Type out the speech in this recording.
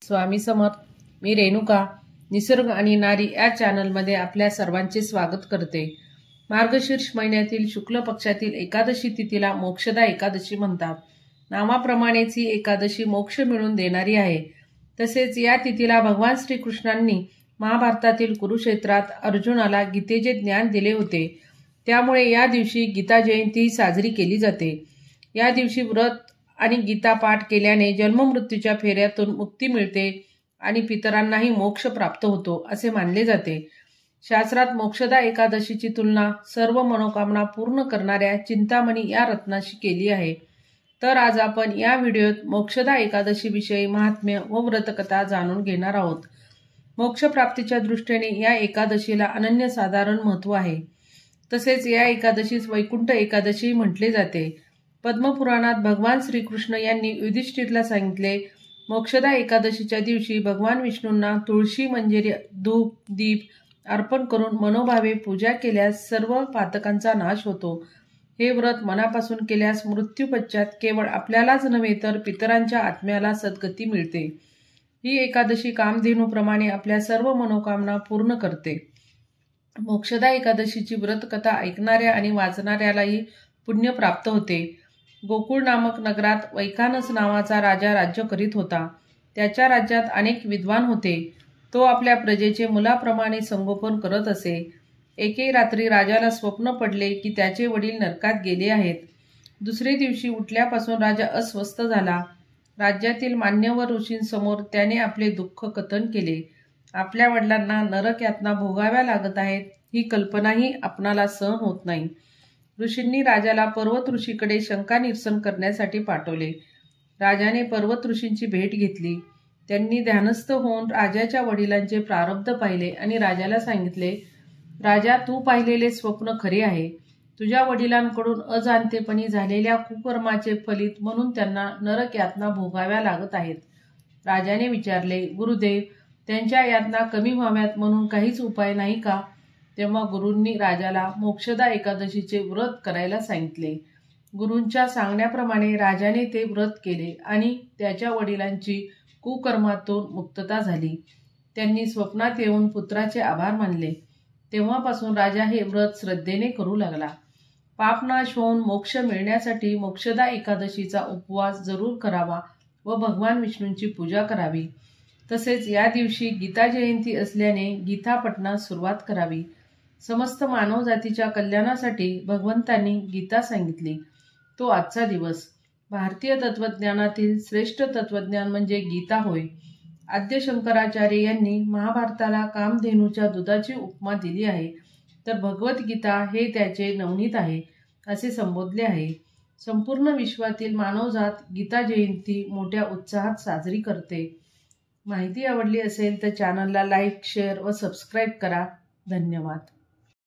स्वामी समर्थ. मी रेणुका निसर्ग आणि नारी या चॅनलमध्ये आपल्या सर्वांचे स्वागत करते. मार्गशीर्ष महिन्यातील शुक्ल पक्षातील एकादशी तिथीला मोक्षदा एकादशी म्हणतात. नामाप्रमाणेच ही एकादशी मोक्ष मिळवून देणारी आहे. तसेच या तिथीला भगवान श्रीकृष्णांनी महाभारतातील कुरुक्षेत्रात अर्जुनाला गीतेचे ज्ञान दिले होते. त्यामुळे या दिवशी गीता जयंती साजरी केली जाते. या दिवशी व्रत आणि गीता पाठ केल्याने जन्ममृत्यूच्या फेऱ्यातून मुक्ती मिळते आणि पितरांनाही मोक्ष प्राप्त होतो असे मानले जाते. शास्त्रात मोक्षदा एकादशीची तुलना सर्व मनोकामना पूर्ण करणाऱ्या चिंतामणी या रत्नाशी केली आहे. तर आज आपण या व्हिडिओत मोक्षदा एकादशी विषयी महात्म्य व व्रतकथा जाणून घेणार आहोत. मोक्षप्राप्तीच्या दृष्टीने या एकादशीला अनन्यसाधारण महत्त्व आहे. तसेच या एकादशीस वैकुंठ एकादशी म्हटले जाते. पद्मपुराणात भगवान श्रीकृष्ण यांनी युधिष्ठिरला सांगितले, मोक्षदा एकादशीच्या दिवशी भगवान विष्णूंना तुळशी मंजिरी धूप दीप अर्पण करून मनोभावे पूजा केल्यास सर्व पातकांचा नाश होतो. हे व्रत मनापासून केल्यास मृत्यूपश्चात केवळ आपल्यालाच नव्हे तर पितरांच्या आत्म्याला सद्गती मिळते. ही एकादशी कामधेनूप्रमाणे आपल्या सर्व मनोकामना पूर्ण करते. मोक्षदा एकादशीची व्रतकथा ऐकणाऱ्या आणि वाचणाऱ्यालाही पुण्य प्राप्त होते. गोकुळ नामक नगरात वैखानस नावाचा राजा राज्य करीत होता. त्याच्या राज्यात अनेक विद्वान होते. तो आपल्या प्रजेचे मुलाप्रमाणे संगोपन करत असे. एके रात्री राजाला स्वप्न पडले की त्याचे वडील नरकात गेले आहेत. दुसरे दिवशी उठल्यापासून राजा अस्वस्थ झाला. राज्यातील मान्यवर ऋषींसमोर त्याने आपले दुःख कथन केले. आपल्या वडिलांना नरक यातना भोगाव्या लागत आहेत ही कल्पनाही आपणाला सहन होत नाही. ऋषींनी राजाला पर्वत ऋषीकडे शंका निरसन करण्यासाठी पाठवले. राजाने पर्वत ऋषींची भेट घेतली. त्यांनी ध्यानस्थ होऊन राजाच्या वडिलांचे प्रारब्ध पाहिले आणि राजाला सांगितले, राजा, तू पाहिलेले स्वप्न खरे आहे. तुझ्या वडिलांकडून अजाणतेपणी झालेल्या कुकर्माचे फलित म्हणून त्यांना नरक यातना भोगाव्या लागत आहेत. राजाने विचारले, गुरुदेव, त्यांच्या यातना कमी व्हाव्यात म्हणून काहीच उपाय नाही का? तेव्हा गुरूंनी राजाला मोक्षदा एकादशीचे व्रत करायला सांगितले. गुरूंच्या सांगण्याप्रमाणे राजाने ते व्रत केले आणि त्याच्या वडिलांची कुकर्मातून मुक्तता झाली. त्यांनी स्वप्नात येऊन पुत्राचे आभार मानले. तेव्हापासून राजा हे व्रत श्रद्धेने करू लागला. पापनाश होऊन मोक्ष मिळण्यासाठी मोक्षदा एकादशीचा उपवास जरूर करावा व भगवान विष्णूंची पूजा करावी. तसेच या दिवशी गीता जयंती असल्याने गीता पठणास सुरुवात करावी. समस्त मानवजातीच्या कल्याणासाठी भगवंतांनी गीता सांगितली. तो आजचा दिवस. भारतीय तत्वज्ञानातील श्रेष्ठ तत्वज्ञान म्हणजे गीता होय. आद्य शंकराचार्य यांनी महाभारताला कामधेनूच्या दुधाची उपमा दिली आहे, तर भगवद्गीता हे त्याचे नवनीत आहे असे संबोधले आहे. संपूर्ण विश्वातील मानवजात गीता जयंती मोठ्या उत्साहात साजरी करते. माहिती आवडली असेल तर चॅनलला लाईक, शेअर व सबस्क्राईब करा. धन्यवाद.